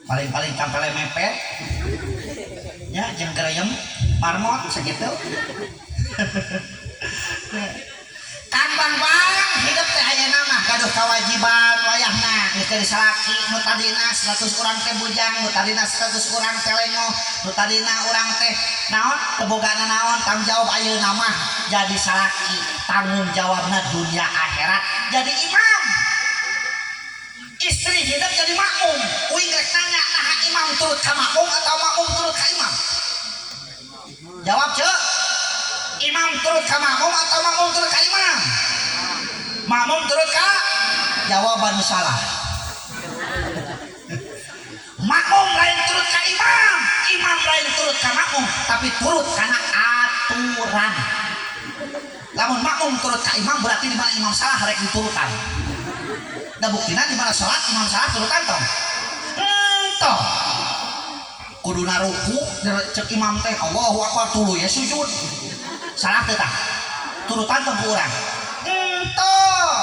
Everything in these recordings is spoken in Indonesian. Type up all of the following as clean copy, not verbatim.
paling-paling tampilnya mepet ya jeung gereyem marmot segitu. Kang Bang hidup teh ayeuna mah gaduh kewajiban wayahna geus salaki nu tadina 100 urang teh bujang, nu tadina 100 urang teh lengo, nu tadina urang teh naon teu bogana naon tanggung jawab ayeuna mah jadi salaki tanggung jawabna dunia akhirat jadi imam. Istri hidup jadi makmum. Uing rek nanya nah imam turut ka makmum atau makmum turut ka imam? Jawab cek. Imam turut ka makmum atau makmum turut ka imam? Makmum turut ka? Jawaban salah. Makmum lain turut ka imam, imam lain turut ka makmum, tapi turut karena aturan. Lamun makmum turut ka imam berarti di mana imam salah rek diturutan. Da buktina di mana salat imam salah turutan tong. Toh. Kuduna ruku cek imam teh Allahu Akbar tuluy ya sujud. Salah teh tah. Turutan tong ku urang. Toh.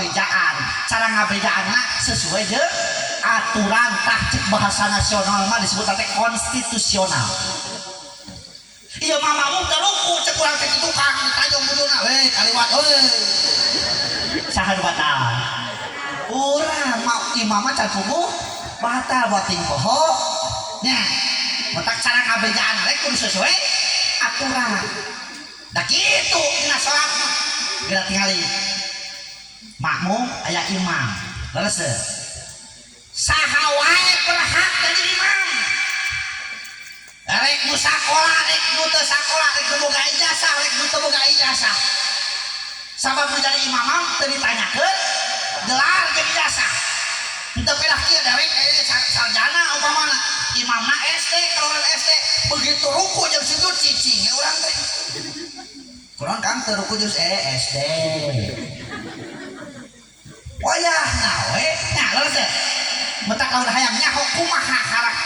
Bejaan. Cara ngabedaanna sesuai jeung aturan tah cek bahasa nasional mah disebut teh konstitusional. Iya mamamu teh ruku cek urang teh tukang ditajong buduna we kaliwat euy. Saha batal. Urang mau imam can puguh batal buat poho nya matak cara ngabejaan rek kudu sesuai aturan da kitu dina salat geura tingali makmum aya imam leres saha wae berhak jadi imam rek nu sakola rek nu teu sakola rek nu boga ijazah rek nu teu boga ijazah sabab nu jadi imam teu ditanyakeun gelar jeung ijazah henteu pedah kieu dewek sarjana umpamana imamna SD kalau SD begitu ruku jeung sujud cicing urang teh kurang kang teu ruku jeung SD wayahna we nya leres meta kaula hayang nyaho kumaha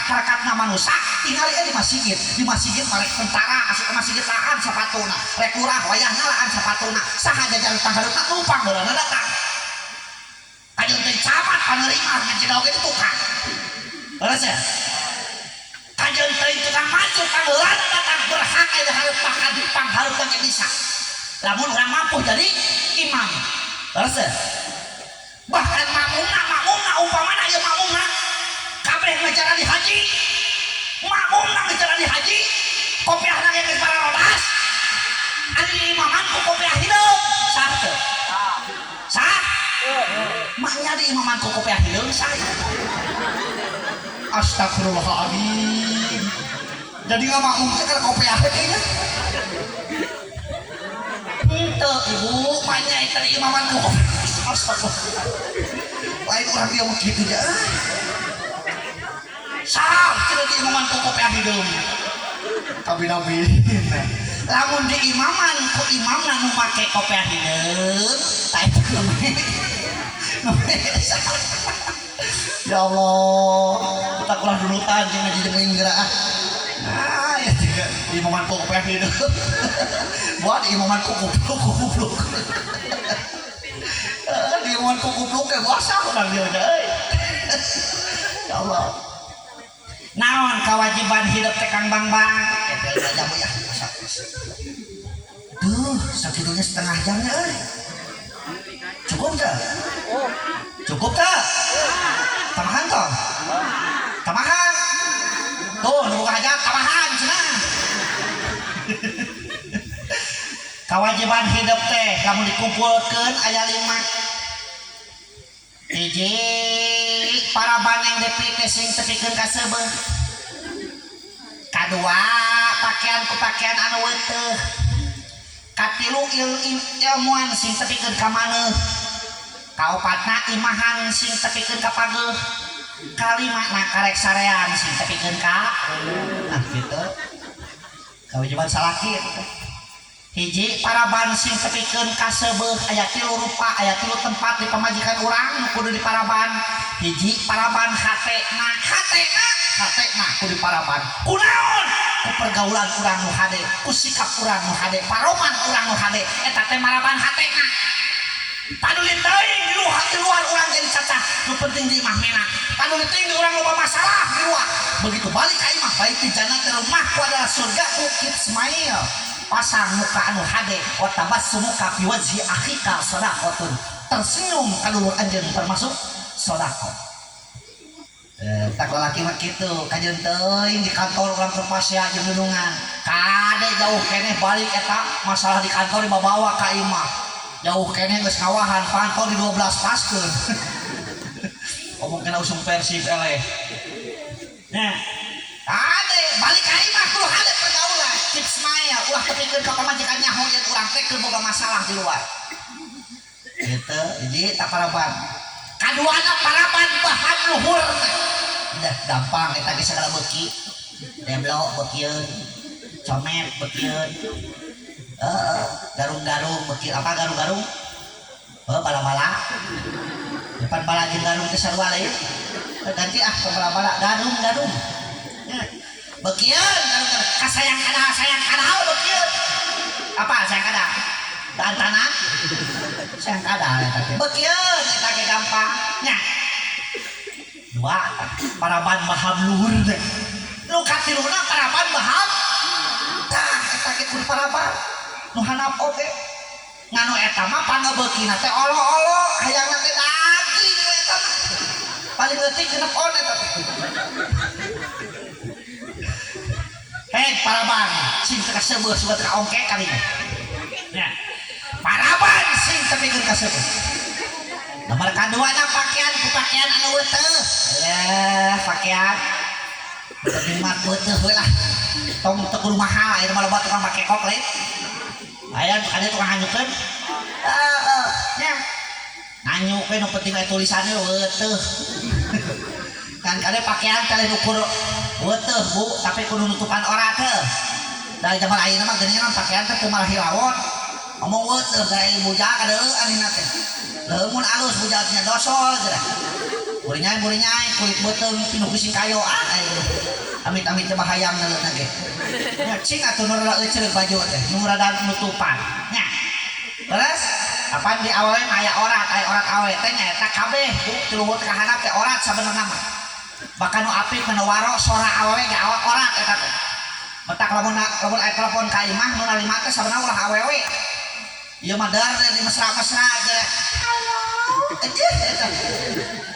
harakatna manusia tinggal di masjid marek tentara asup ke masjid laan sapatuna rek lurah wayahna laan sapatuna saha jajan tanggalutna numpang heulana datang kajeng teh camat panerima ngajedau ge tukang leres ya kajeng teh tukang maju kangheulana datang berhak aya hareup panghareup yang bisa lamun urang mampu jadi imam leres ya bahkan makmumna umpamana ieu makmumna kabeh ngajalani haji makmumna ngajalani haji kopiahna ge geus pararodas ari imaman ku kopiah hideung sah teu sah maknya di imaman ku kopiah hideung sah astagfirullahaladzim jadi nggak makmum teh kana kopiah teh kayaknya henteu ibu maknya itu di imaman ku astagfirullah lain orang dia begitu ya sah tidak di imaman ku kopiah hideung nabi lamun di imaman ku imamna nu make kopiah hideung tah itu ya Allah kita kurang dulutan jeung ngaji jeung geura ya tiga di imaman ku kopiah hideung buat di imaman ku goblok di imaman ku goblok ge basa urang dia euy ya Allah naon kewajiban hidup teh Kang Bang eta jamu ya duh sakitunya setengah jam ya euy cukup teh cukup teh tamahan toh tamahan tuh nu buka hajat tamahan cenah kewajiban hidup teh kamu dikumpulkeun aya 5 hiji paraban yang dipilih sing tepikeun ka seubeuh kadua pakaian ku pakaian anu weuteuh katilu ilmuan sing tepikeun ka maneuh kaopatna imahan sing tepikeun ka pageuh kalimatna karek sarean sing tepikeun ka nah kitu kewajiban salaki eta hiji paraban sing tepikeun ka seubeuh aya 3 rupa aya 3 tempat di pamajikan urang kudu di paraban hiji paraban hatena kudu di paraban kunaon ku pergaulan urang nu hade ku sikap urang nu hade paroman urang nu hade eta teh paraban hatena padulin teuing di luar urang jadi cacah nu penting di imah mena padulin teuing di urang loba masalah di begitu balik ka imah baiti jannati rumahku adalah surga ukit Ismail pasang muka anu hade wa tabassumuka fi wajhi akhika sadaqatun tersenyum kalulur anjeun termasuk sedekah. Tak lalaki mah kitu kajeun teuing di kantor urang terpasya jeung dudungan kade jauh keneh balik eta masalah di kantor dibawa ka imah jauh keneh geus kawahan pantau di 12 paskeun omong kena usung Persib eleh nah ade balik ka imah kudu hade pergaulan tips maya ulah tepikeun ka pamajikan nyaho yen urang teh keur boga masalah di luar gitu jadi tak paraban kaduana paraban bahan luhur udah gampang eta ge segala beuki deblok beukieun comet beukieun garung-garung beukieun apa garung-garung bala-bala depan bala jeung garung teh sarua lain ganti ke bala-bala garung-garung beukieun garung kasayang kada beukieun apa sayang kada daan tanah sayang kada eta teh beukieun eta ge gampang nya dua paraban baham luhur deh nu katiluna paraban baham tah eta ge kudu paraban nu handap oge nganu eta mah pangabeukina teh olo-olo hayangna teh daging eta paling leutik genep on eta paraban sing teu kaseubeus sudah teu kaongke kali nya paraban sing teu pikeun kaseubeus nomor kaduana pakaian ku pakaian anu weuteuh ya pakaian tapi mah weuteuh we lah tong teu kudu mahal eta mah loba tukang make kok lain aya ada tukang hanyukeun nya nganyukeun nu penting aya tulisanna weuteuh kan kade pakaian teh lain ukur weuteuh Bu tapi kudu nutupan ora teh dari zaman ayeuna mah geuningan pakaian teh teu malah hilawon ngomong weuteuh dari bujang kadeuleun anina teh mun alus bujaknya dosol geura burinyai kulit beuteung pinu kusing kayo amit-amit teh bahayang naleutna ge nya cing atuh nu rada euceuk baju teh nu rada nutupan nya terus apaan di awewe aya orat awewe teh nya eta kabeh ti luhur ka handap teh orat sabenerna mah bahkan nu apik nu waro sora awewe ge orat eta teh metak lamun aya telepon ka imah nu narima teh sabenerna ulah awewe ieu mah dar di mesra-mesra geura aja eta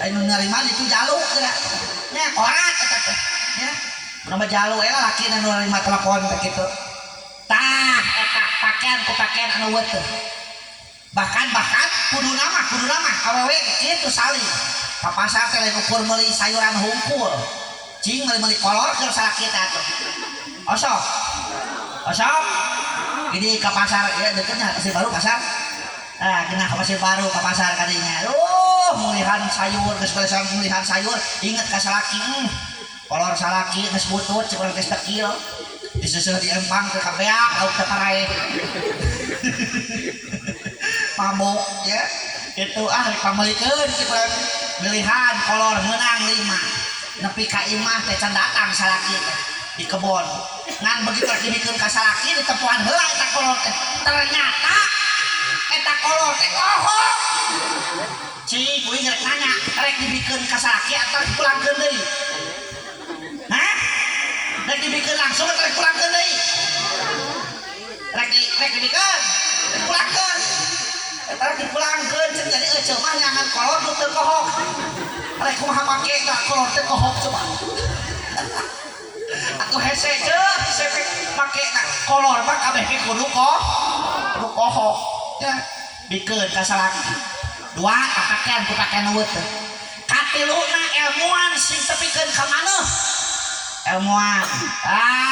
anu narima itu jaluk geura nya orat eta teh nya mun jaluk we laki anu narima telepon teh kitu tah eta pakaian ku pakaian anu weuteuh bahkan kuduna mah awewe kitu salih ka pasar teh lain ukur meuli sayuran hungkul cing meuli kolor keur salaki teh atuh osok ini ke pasar ya deketnya Pasir Baru pasar kena ke Pasir Baru ke pasar kadinya mulihan sayur geus balesan mulihan sayur inget ka salaki kolor salaki geus butut cik urang geus tekil diseuseut di empang teh kabeak lauk teh parae mabok ya kitu rek pameulikeun cik urang milihan kolor meunang 5 nepi ka imah teh can datang salaki teh di kebon ngan begitu lagi bikin kasalaki di tepuan heula eta kolor teh ternyata eta kolor teh bohong cing kuing rek nanya rek dibikeun kasalaki atau dipulangkeun deui hah rek dibikeun langsung atau dipulangkeun deui rek dibikeun dipulangkeun eta rek dipulangkeun cing jadi eceuk mah nyangan kolor nu teu kohok rek kumaha make da kolor teh kohok coba aku hese ceuk sepe make kolor mah kabeh ke kudu kohok ya bikeun ka salaki dua pakaian ku pakaian weuteuh katiluna ilmuan sing tepikeun ka maneuh ilmuan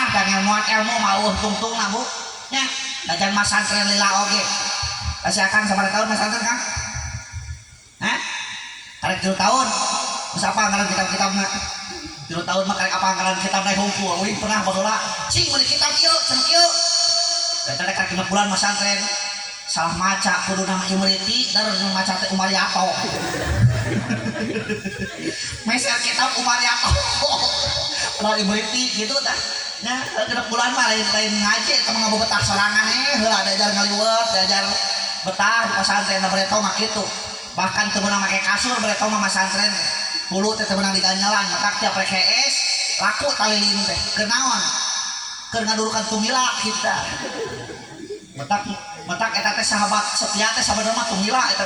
dan ilmu mah tungtungna Bu nya dajan masantren lila oge kasih akan sabaraha tahun masantren Kang hah karek 3 tahun geus apa ngaran kitab-kitabna 3 tahun mah karek apa ngaran kitab naik hungkul uing pernah baheula cing meuli kitab ieu cenah ieu eta rek 5 bulan masantren salah maca kudu nama Imriti dar maca teh Umariyato mesel kitab Umariyato kalau Imriti gitu tah nya 6 bulan mah lain ngaji eta mah ngabobetah sorangan heula diajar ngaliwet diajar betah di pesantren bereto mah kitu bahkan teu meunang make kasur bereto mah masantren hulu teh teu meunang diganyelan matak tiap rek hees laku tali lilin teh kenaon keur ngadulukan tumila kita metak eta teh sahabat setia teh sahabat mah tumila eta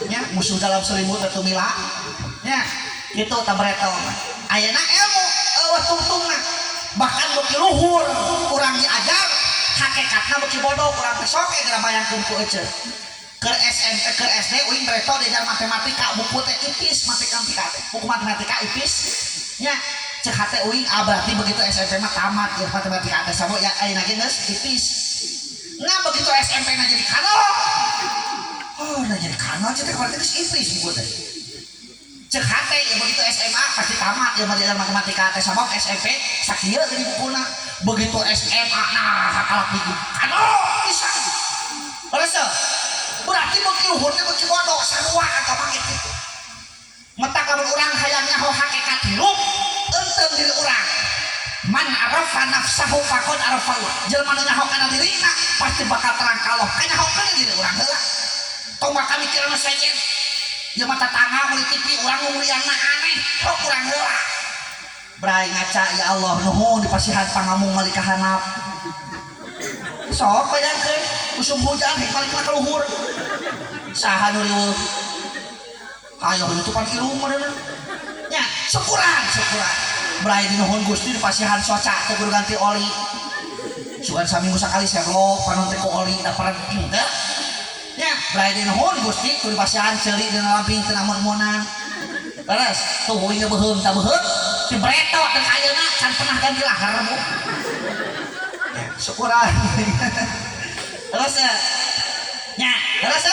nya musuh dalam selimut teh tumila nya kitu tabreto ayeuna ilmu eueuh tungtungna bahkan beuki luhur urang diajar hakikatna beuki bodoh urang teh sok ge bayangkeun ku ece keur SMP keur SD uing reto diajar matematika buku teh ipis matematika teh buku matematika ipis nya cek hate uing berarti begitu SMP mah tamat ya matematika teh sabuk ya ayeuna ge geus ipis nah begitu SMP na jadi kano na jadi kano cek berarti geus ipis buku teh cek hate ya begitu SMA pasti tamat ya belajar matematika teh sabuk SMP sakieu jadi bukuna begitu SMA nah hakalak minggu kano bisa rasa berarti beuki luhur teh beuki bodoh sarua atau mangit kitu metak lamun urang hayang nyaho hakikat hirup eunteuh diri urang man arafa nafsahu faqad arafahu jelema nu nyaho kana dirina pasti bakal terang kaloh kanyahokeun diri urang heula tong bakal mikirna sejen jelema tatangga meuli TV urang ngumurianna aneh sok urang heula bray ngaca ya Allah nuhun dipasihan pangamung malika hanap sok bayangkeun musim hujan hikmalikna ka luhur saha nu riweuh ayo nutupan ilmu meureun nya syukuran bray dinuhun Gusti dipasihan soca teu kudu ganti oli sugan saminggu sakali serlok panon teh ku oli da parenting teh nya bray dinuhun Gusti kudu dipasihan ceuli dina lamping teu namun-munan beres tuh uing beuheum tah beuheum si breto teh ayeuna can pernah ganti lahar bu syukuran terus nya terus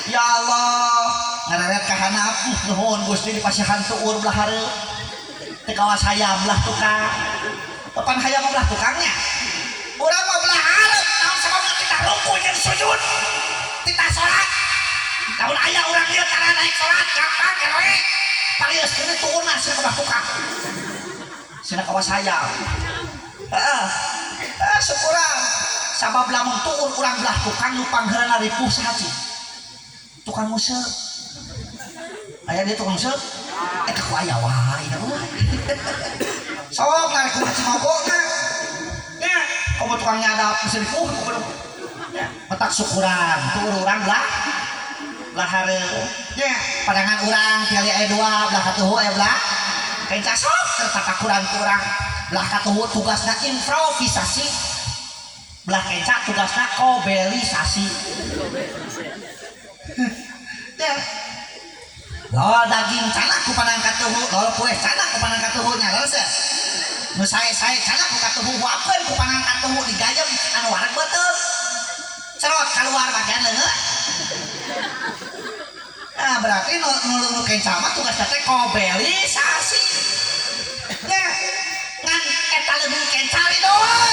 ya Allah ngararet ka hanap nuhun Gusti dipasihan tuur belah hareup teu kawas hayam belah tukang papan hayam belah tukangnya urang mah belah hareup naon sababna kita ruku jeung sujud kita salat lamun aya urang ieu tara naik salat gampang keroe parius kene tuurna sia belah tukang sia kawas hayam heeh syukuran sabab lamun tuur urang belah tukang nu pangheulana ripuh sahaji tukang museu aya dia tukang museu ku aya wae da sok narik ku cimogona nya komo tukang nyadap mesin ripuh nya metak syukuran tuur urang belah hareup nya padangan urang tiali aya 2 belah katuhu aya belah kenca sok tertatakuran ku urang belah katuhu tugasna improvisasi belah kenca tugasna kobelisasi ya lol daging canak ku panang katuhu lol kue canak ku panang katuhu nya lol se nu sae canak ku katuhu wapeun ku panang katuhu digayem anu wareg beuteung cerot keluar bagian leungeut nah berarti nu kenca mah tugasna teh kobelisasi ya ngan eta leuwih kenca doang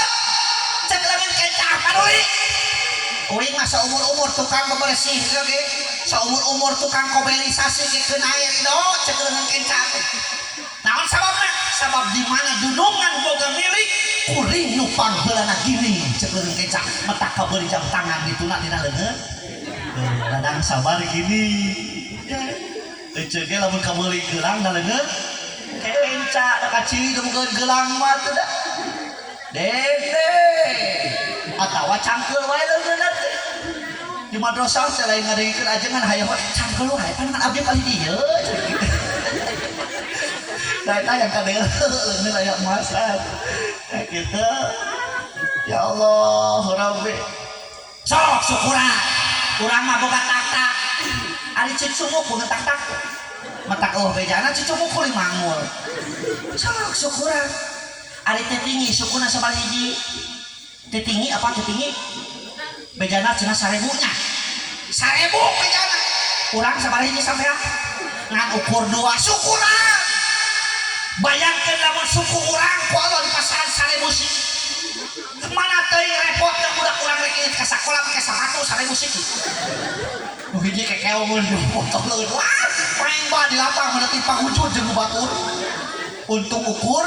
cek leuwih kenca paduli uing mah saumur-umur tukang bebersih ge saumur-umur tukang kobelisasi ge keun aya do cek leuwih kenca naon sababna sabab di mana dunungan boga milik kuring nu pangheulana giring cek leuwih kenca metak kabeuli jam tangan dituna dina leungeut ladang sabar gini cek ge lamun kabeuli gelang da leungeut kenca da kacili demukeun gelang mah teu da dede atawa cangkeul wae leungeunna teh di madrasah teh lain ngadengikeun ajengan hayang cangkeul wae panangan abdi kali dieu da eta yang kadeu leungeun aya masad kitu ya Allah Rabbi sok syukuran urang mah boga tak-tak ari cicumuk boga tak-tak matak bejana cicumuk kuring mangul sok syukuran ari teh tinggi sukuna sabal hiji teh tinggi apa teh tinggi bejana cenah 1000 nya 1000 bejana urang sabal hiji sampean ngan ukur 2 syukuran bayangkeun lamun suku urang ku Allah di pasaran 1000 sih mana teuing repot da budak urang rek ieu ka sakola make sapatu 1000 sih nu hiji kekeongeun potong leun wah main ba di lapang mana timpang wujud jeung batur untung ukur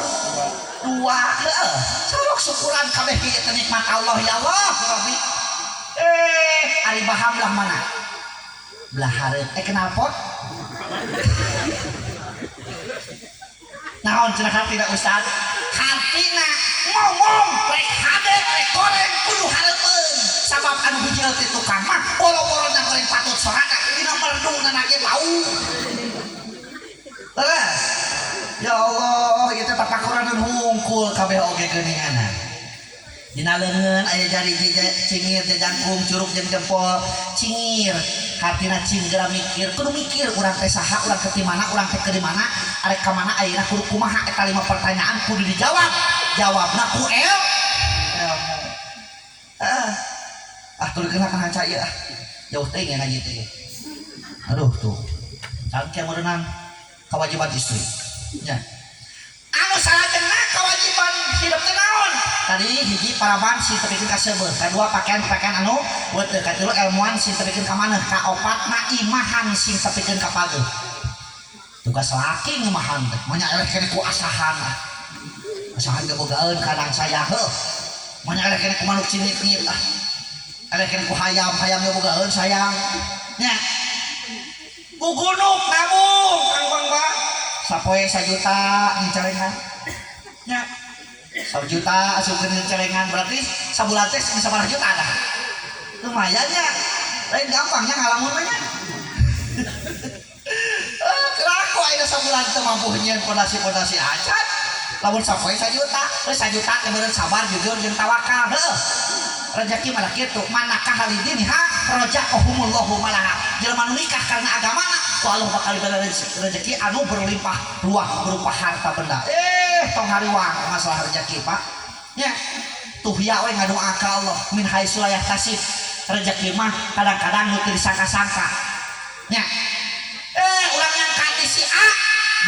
2 sok syukuran kabeh kieu teh nikmat Allah ya Allah Rabbi ari baham lah mana belah hareup kenal pot naon cenah hartina Ustad hartina ngomong rek hade rek goreng kudu hareupeun sabab anu hijau ti tukang mah boro-borona goreng patut soraka dina merdungna nage bau terus ya Allah ieu teh tapakuran hungkul kabeh oge geuninganna dina leungeun aya jari cingir jangkung curug jeung jempol cingir hartina cinggera mikir kudu mikir urang teh saha urang ke mana urang teh ke di mana arek ka mana ayeuna kudu kumaha eta 5 pertanyaan kudu dijawab jawabna ku ilmu kudu kena kana cai jauh teh nya ngaji teh aduh tuh cangke merenang kewajiban istri nya anu salajengna kewajiban hidup teh naon tadi hiji paraban si tepikeun ka seubeut kadua pakaian anu beuteung katilu ilmuan si tepikeun ka maneh kaopatna imahan sing tepikeun ka pageut tugas laki ngimahan teh manya eleh kene ku asahan gebogaan kadang saya heuh manya eleh kene ku manuk cinit-cinit eleh kene ku hayam gebogaan sayang nya ku gunung nabung Kang Bangba sapoe 1 juta ngincalengan nya 1 juta asukeun ngincalengan berarti sabulan teh bisa 1 juta dah lumayan nya lain gampangnya ngalamun mah nya kelaku ayeuna sabulan teh mampu nyieun pondasi acan lamun sapoe 1 juta terus 1 juta teh beureun sabar jujur jeung tawakal heuh rezeki mah kitu manakah halidin razaqahumullahu malaha jelema nu nikah karena agamana ku Allah bakal diberi rezeki anu berlimpah ruah berupa harta benda tong hariwang masalah rezeki Pak nya tuh ya we ngadoa ka Allah min haitsu la yahtasib rezeki mah kadang-kadang nu teu disangka-sangka nya urang yang kati si A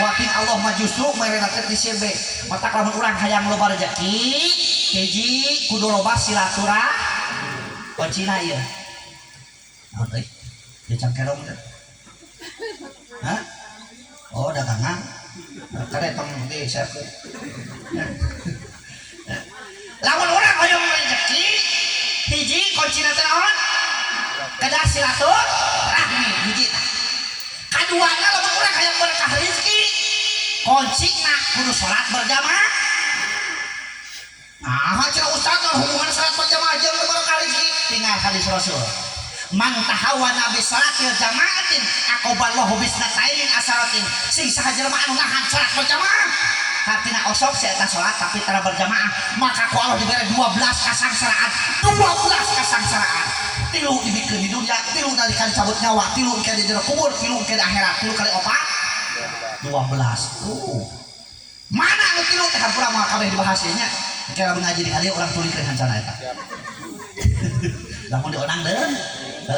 buatin Allah mah justru merena teh di si B mata lamun urang hayang loba rezeki hiji kudu loba silaturahmi kuncina ieu naon euy dia cangkerong teh hah oh dagangan kade tong di siapkeun lamun urang hoyong rezeki hiji kuncina teh naon kada silaturahmi hiji tah kaduana lamun urang hayang berkah rezeki kuncina kudu salat berjamaah cenah ustaz hubungan salat berjamaah jeung berkah rezeki tinggal hadis Rasul man tahawana bi salatil jamaatin aqaballahu bisnatain asaratin sing saha jelema anu nahan salat berjamaah hartina osok si eta salat tapi tara berjamaah maka ku Allah diberi 12 kasangsaraan 12 kasangsaraan tilu dibikeun di dunya tilu nalika dicabut nyawa tilu ka di jero kubur tilu ka di akhirat tilu kali 4 12 mana nu tilu teh hampura mah kabeh dibahas nya kira ngaji di kali orang tulikeun hancana eta lamun dionang deun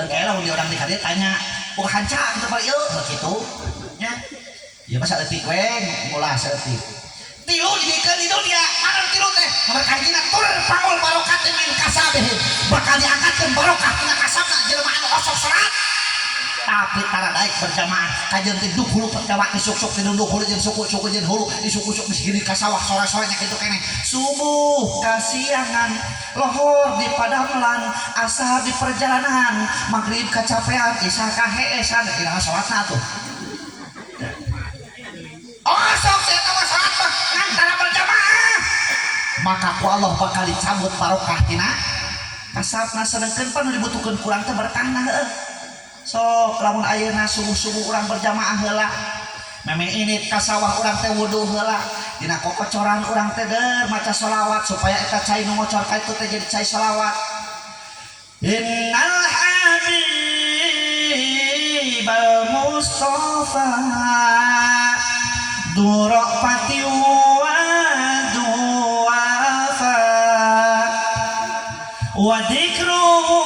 kayak lamun diorang di kali tanya bukan hanca gitu pak yuk begitu nya ya masa leutik we ulah saeutik tilu dibikeun di dunia mana tilu teh berkahina tur pangul barokat min kasabeh bakal diangkatkeun barokah tina kasabna jelema anu osok salat tapi tara daek berjamaah kajeun teh duh hulu perjamaah disuk-suk di duh hulu jeung suku-suku jeung hulu disuk-suk misgini ka sawah sore-sore nya kitu keneh subuh kasiangan lohor di padamelan asar di perjalanan maghrib kacapean isya kaheesan iraha salatna atuh sok saya tahu salat mah ngantara berjamaah maka ku Allah bakal dicabut barokah tina kasabna sedengkeun panu dibutuhkeun kurang teh berkahna heueuh sok lamun ayeuna subuh-subuh urang berjamaah heula meme ini ka sawah urang teh wudu heula dina kokocoran urang teh deur maca sholawat supaya eta cai nu ngocor ka itu teh jadi cai sholawat innal habibal mustafa duraqati wa duwafa wa dzikruhu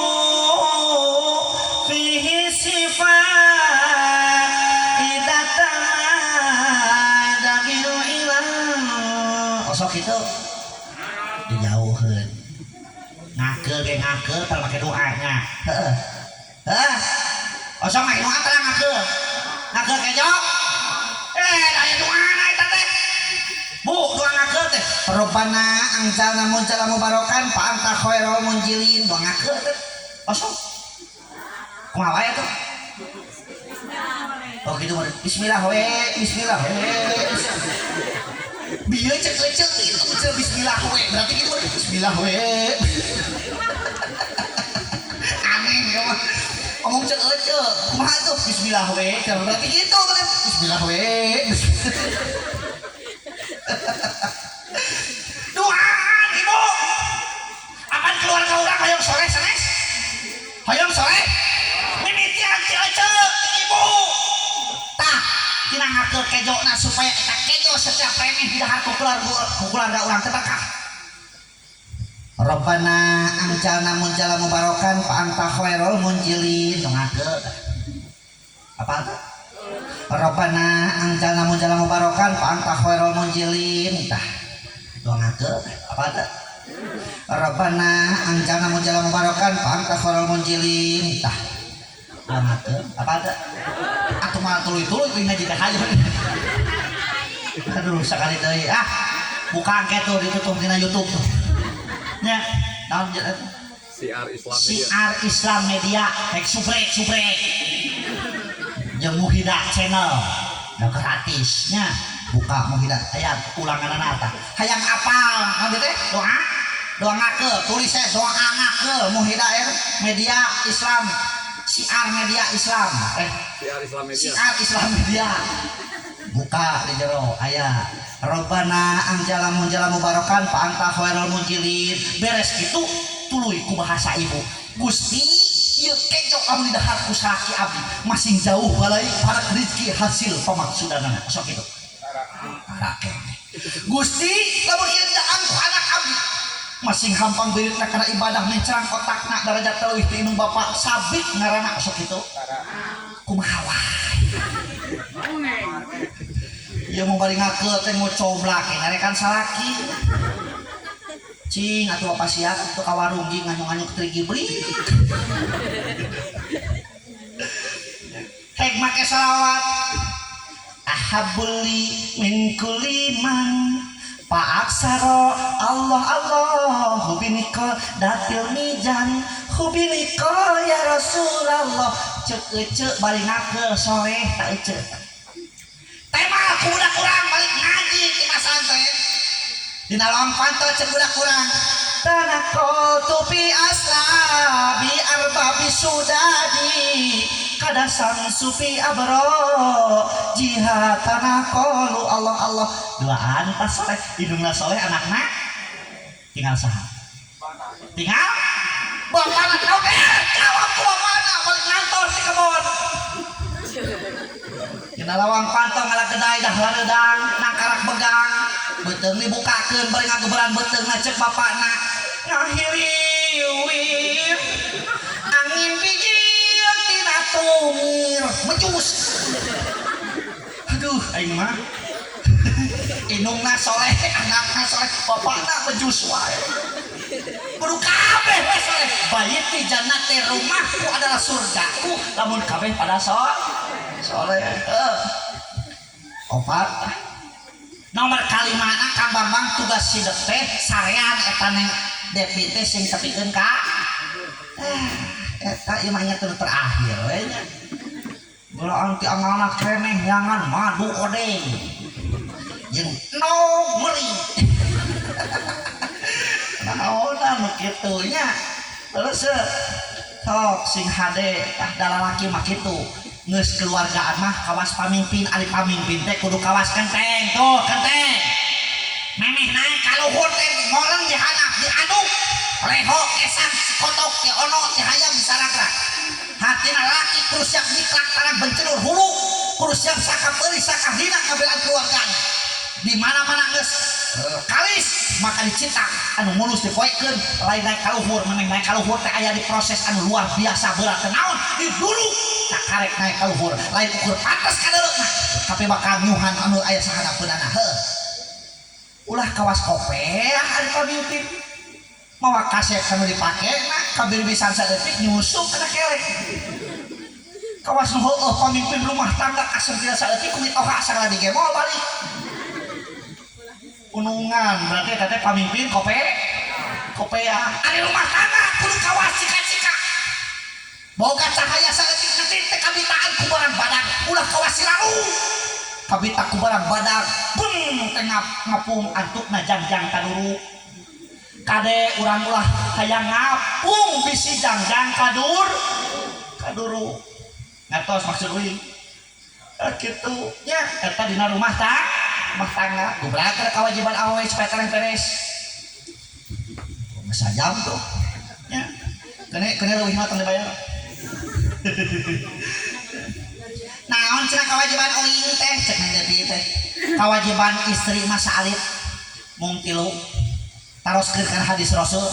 itu dijauheun ngakeul ge ngakeul tara make doa nya heeh osok make doa tara ngakeul ke jok aya doana eta teh bu doa ngakeul teh Rabbana anzalna munzalan mubarakan fa anta khairul munzilin doa ngakeul teh osok kumaha wae tuh oh gitu bismillah we bieu cek itu bismillah we berarti gitu bismillah we aneh ya mah ngomong cek kumaha tuh bismillah we berarti gitu kan bismillah we doaan ibu akan keluarga orang hayang sore sanes hayang sore mimitian si cek ibu tah tina ngakeun kejona supaya eta kejo setiap remeh di dahar keluarga orang teh berkah. Rabbana anjalna munjala mubarokan fa anta khairul munjilin ngakeun apa tuh Rabbana anjalna munjala mubarokan fa anta khairul munjilin tah ngakeun apa tuh Rabbana anjalna munjala mubarokan fa anta khairul munjilin tah ngakeun apa tuh atuh mah tuluy-tuluy ingat jika hayang aduh sekali deui buka angket tuh ditutup dina YouTube tuh nya naon Siar Islam Media rek subrek jeung Muhidah channel gratisnya buka Muhidah aya ulanganana tah hayang apal naon teh doa ngakeul tulis doa ngakeul Muhidah Media Islam Siar Media Islam Siar Islam Media buka di jero aya Rabbana anjala munjala mubarakan fa anta khairul munjilin beres kitu tuluy ku bahasa ibu Gusti ieu kejo lamun di dahar ku salaki abdi masing jauh balai para rezeki hasil pamaksudanana sok kitu Gusti lamun ieu daan ku anak abdi masing hampang beureutna kana ibadah mencerang otakna darajat teueuh ti inung bapa sabik ngaranna sok kitu kumaha ya mau balik ngakeul teh mau coblak ngarekan salaki cing atuh apa sia itu ka warung gi nganyong-nganyong trigi beli hek make salawat ahabuli min kulli man paaksaro Allah Allah hubinika datil mijan hubinika ya Rasulullah ceuk balik ngakeul soleh tak ece tema budak kurang balik ngaji di pesantren dina lompanto cek budak kurang tanakol tupi aslabi arbabi sudadi kadasan sufi abro jihad tanakolu Allah Allah duaan pas soleh hidungna soleh anakna tinggal saha tinggal bapana kau jawab ku bapana balik ngantor di kebon kita lawang pantong ala kedai dah laredang nangkarak begang beteung dibukakeun bari ngageberan beteung cek bapakna ngahiriwir angin bijil tina tumir mecus aduh aing mah inungna soleh anakna soleh bapakna mecus wae kudu kabeh we soleh bait di jannati rumahku adalah surgaku lamun kabeh pada soleh opat nomor kalimana Kang Bambang tugas sideuk teh sarean eta neng Depi teh sing tepikeun ka eta ieu mah inget terakhir we nya bulan ti anak keneh jangan madu odeng jeung no meri naonan kitu nya terus sok sing hade dalalaki mah kitu geus keluargaan mah kawas pamimpin ari pamimpin teh kudu kawas kenteng tuh kenteng memeh naik kaluhur teh ngoleng dihanap diaduk leho esan kotok teh ono teh hayam disalagra hatina laki kudu siap niklak tarang bencenur hulu kudu siap sakapeuli sakahina kabelaan keluargaan di mana-mana geus kalis maka dicinta anu mulus dipoekeun lain naik kaluhur memeh naik kaluhur teh aya di proses anu luar biasa berat teh naon di dulu tak karek naik kaluhur lain ukur pantes kadeureutna tapi bakal nyuhan anu aya sahadapeunana ulah kawas kopeh ari pamimpin mawa kaset anu dipake na kabir bisa saeutik nyusup kana kelek kawas nu heueuh pamimpin rumah tangga asem tidak saeutik kulit oha sagala digemol balik unungan berarti teh pamimpin kopea ari rumah tangga kudu kawas cika-cika boga cahaya saeutik nanti teh kabitaan ku barang badan ulah kawas silalu tapi tak kubarang badak bung tengah ngapung antukna jangjang kaduru kade urang ulah hayang ngapung bisi jangjang kaduru ngatos maksud uing gitu ya eta dina rumah tangga gubrak kewajiban awewe supaya terang beres sajam tuh ya kene leuwih mah tong dibayar naon cenah kewajiban uing teh cek nanti teh kewajiban istri mah saalit mung 3 taroskeun kana hadis Rasul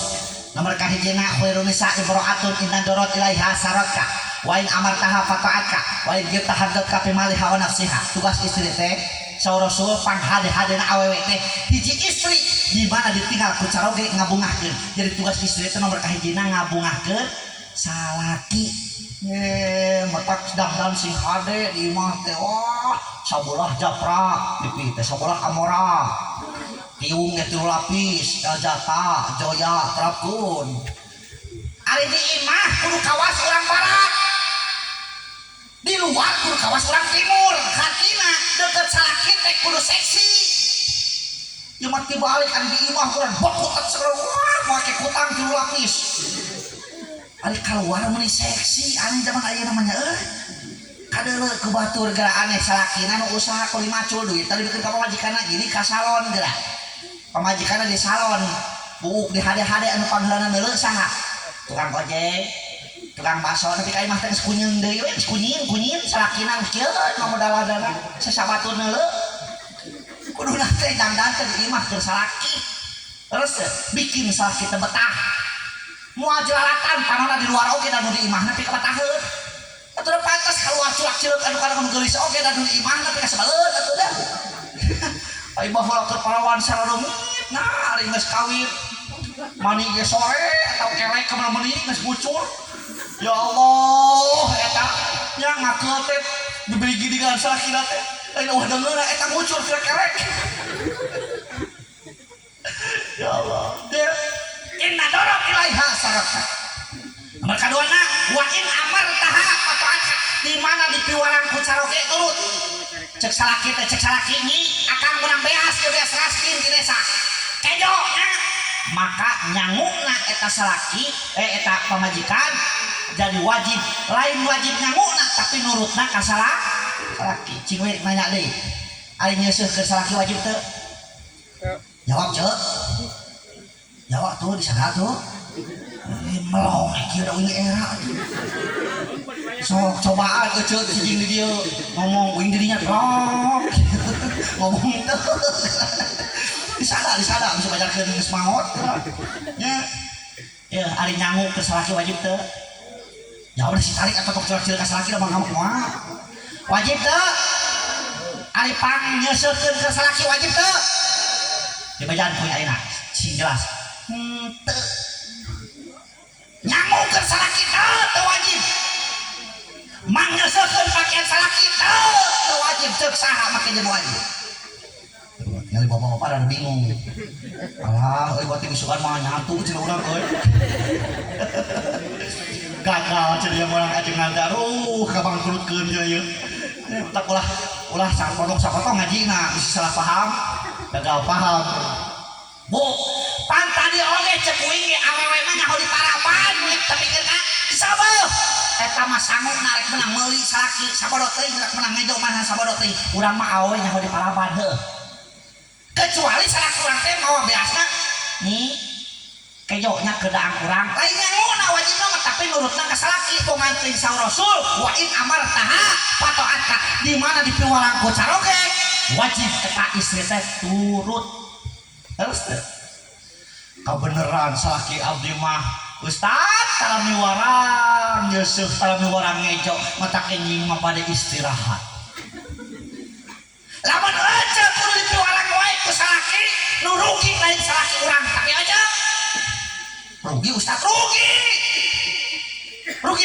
nomor kahijina khairun nisa ibra'atun inna dorot ilaiha saratka wa in amartaha fata'atka wa in jibtahaddatka fi maliha wa nafsiha tugas istri teh saur Rasul panghade-hadena awewe teh hiji istri di mana ditinggal ku caroge ngabungahkeun jadi tugas istri teh nomor kahijina ngabungahkeun salaki matak sedang sing hade di imah teh wah sabulah japra pipi teh sabulah amora tiung itu lapis jata joya terapun ari di imah kudu kawas orang barat di luar kudu kawas orang timur hatina deket sakit teh kudu seksi yang mati balik ari di imah kurang bokutan sekarang wah make kutang tilu lapis ari keluar meni seksi aneh zaman aya namanya kadeuleu ke batur geura aneh salakina nu usaha kuli macul duit tadi bikin ka pamajikanna gini ka salon geura pamajikanna di salon buuk di hade-hade anu panggilanna neuleuh saha tukang ojek tukang baso tapi ka imah teh geus kunyeng deui we kunying salakina geus kieu mah modal-modalna sasabatur neuleuh kuduna teh dandan teh di imah keur salaki terus bikin salaki teh betah moal jelalatan panonna di luar oge dan di imahna tapi kabataheun atuh da pantes kaluar culak-culuk anu kadang geulis oge dan di imahna tapi kasebaleun atuh da ai baheula keur parawan sararumit nah ari geus kawin mani ge sore atau kelek ka mana mani geus bucur ya Allah eta nya ngakeul teh diberi gidigan salakina teh lain wah dengeuna eta bucur teh kelek ya Allah dia inna dorok ilaiha saraka nomor kaduana wa in amartaha fataaka di mana dipiwarang ku caroge turut cek salaki ini akan menang beas ke beas raskin di desa kejonya maka nyangukna eta salaki eta pamajikan jadi wajib lain wajib nyangukna tapi nurutna ka salaki cing we nanya deui ari nyeuseuh ke salaki wajib teu jawab ceuk jawab tuh di sana tuh melong kira uing era so cobaan kecil cicing di dia ngomong uing dirinya blok ngomong tuh di sana bisa bacakeun geus maot ya ari nyanguk ke salaki wajib teu ya udah si tarik atau kecil ka salaki da mah ngamuk moal wajib teu ari pang nyeuseurkeun ke salaki wajib teu dibajaan poin ayeuna sing jelas nyamuk ke salaki teu wajib mang nyeuseurkeun pakaian salaki teu wajib ceuk saha make jeung wajib nyari bapak-bapak dan bingung alah euy bati usukan mah nyantu cenah urang euy gagal cenah urang ajengan daruh kabangkrutkeun ieu tak ulah sapotong ngajina bisa salah paham gagal paham bu pantan di oge cek uing ge awewe mah nyaho di parapan tapi kan sabeuh eta mah sangu narek menang meuli salaki sabodot teuing rek menang ngejo mana sabodot teuing urang mah awewe nyaho di parapan heuh kecuali salaki urang teh mawa beasna nih kejonya kedaang urang lain nyanguna wajibna mah tapi nurutna ka salaki tong ngantri sa Rasul wa in amartaha fata'atka di mana dipiwarang ku caroge wajib eta istri teh turut terus kebenaran salaki abdi mah Ustaz talami warang Yusuf talami warang ngejo mata kenying mah pada istirahat lamun aja kudu dipiwarang wae ku salaki nu rugi lain salaki urang tapi aja rugi Ustaz rugi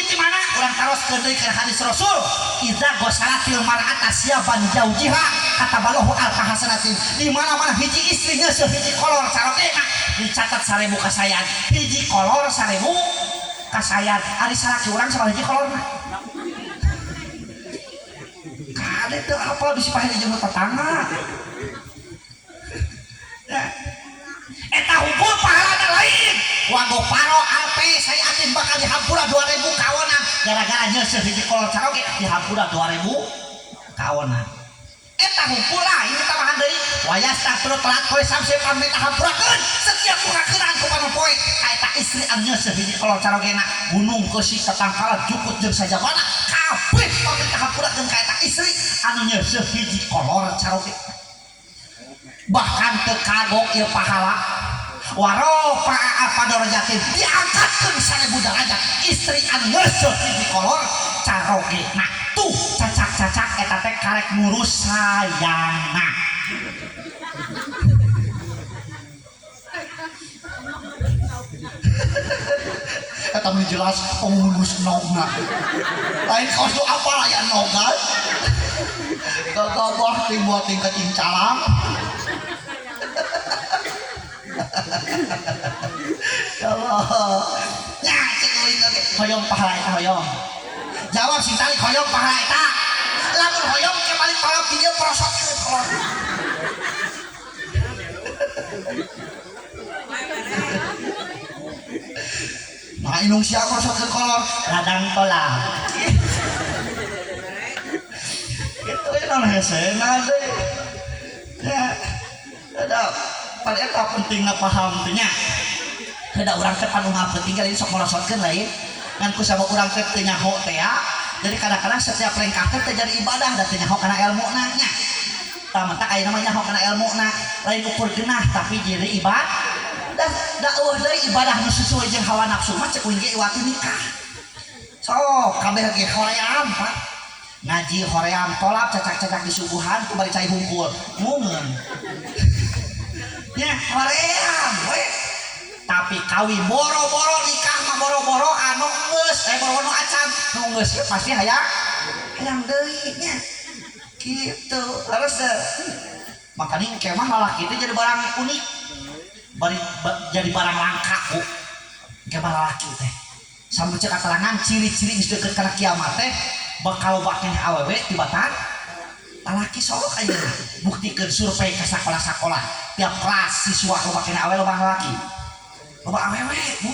di mana urang taroskeun deui ka hadis Rasul idza ghasalatil mar'ata siyaban jaujiha kata balahu al-hasanatin di mana-mana hiji istrinya sehiji kolor caroge mah dicatat 1000 kasayan hiji kolor 1000 kasayan ari salaki urang sabaraha hiji kolor mah kade teu apal bisi paheri jeung tetangga. Ya. Eta hubul pahalana lain. Wago paro alpe saya atin bakal dihampura 2000 kawana gara-gara nyeuseut hiji kolor caroge dihampura 2000 kawana. Eta hubul lain eta mah deui. Wayas tak terus telat poe samse pamit hampurakeun setiap kurakeun ku panopoe ka eta istri anu nyeuseut hiji kolor carogena gunung keusik tatangkala jukut jeung sajabana kabeh pamit hampurakeun ka eta istri anu nyeuseut hiji kolor caroge. Bahkan teu kagok ieu pahala warofa apa darajatin diangkatkeun 1000 derajat istri anu nyeuseut hiji kolor caroge. Nah tuh cacak-cacak eta teh karek ngurus sayangna. Eta mah jelas pengurus nogna. Lain kaos apa lah ya noga. Gagabah timbuat tingkat incalang. Ya Allah. Ya cek euy oge. Hoyong pahala eta hoyong. Jawab si tali hoyong pahala eta. Lamun hoyong ke balik kolot di dieu prosotkeun kolot. Nah inung sia prosotkeun kolor radang tolak. Kitu we naon hesena deui. Ya. Ada pada eta pentingna paham teh nya. Heda urang teh anu ngapeuting kali sok merosotkeun lain. Ngan ku sabab urang teh teu nyaho teh ya. Jadi kadang-kadang setiap lengkap teh jadi ibadah da teu nyaho kana ilmuna nya. Tah mah aya namanya nyaho kana ilmuna lain ukur genah tapi jadi ibadah. Da eueuh deui ibadah nu sesuai jeung hawa nafsu mah cek uing ge iwati nikah. Sok kabeh ge hoream Pak. Ngaji hoream tolak cacak-cacak di subuhan ku bari cai hungkul. Mungeun. Ya hoream we. Tapi kawin boro-boro nikah mah boro-boro anu geus boro-boro acan nu geus pasti hayang deui nya. Kitu harus deh. Makanya kemah lalaki itu jadi barang unik. Jadi barang langka ku. Kemah lalaki teh. Sampai cek keterangan ciri-ciri geus deukeut kana kiamat teh bakal bakin awewe tibatan lalaki sok aja buktikeun survei ke sekolah-sekolah tiap kelas siswa lo bakin awewe lo lalaki. Loba awewe bu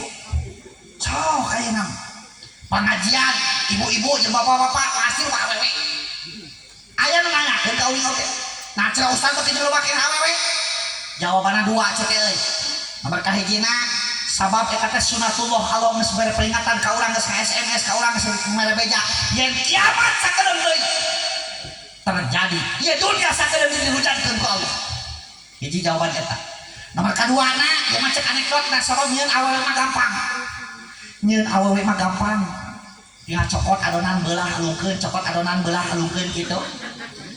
sok ayeuna pengajian ibu-ibu jeung bapak-bapak pasti loba awewe aya nu nanyakeun ka uing oge nah cenah ustaz teh kitu loba kana awewe jawabanna dua cek euy nomor kahijina sabab eta teh sunatullah Allah geus bere peringatan ka urang geus SMS ka urang geus mere beja yen kiamat sakedeum deui terjadi ieu dunia sakedeum dihujankeun ku Allah hiji jawaban eta. Nomor kaduana yang macet anekdot nah sabab nyieun awewe mah gampang. Nyieun awewe mah gampang. Tinggal cokot adonan belah alungkeun, cokot adonan belah alungkeun gitu.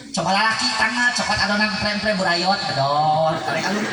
Coba lalaki tangga cokot adonan prem-prem burayot, adon, tarik alungkeun.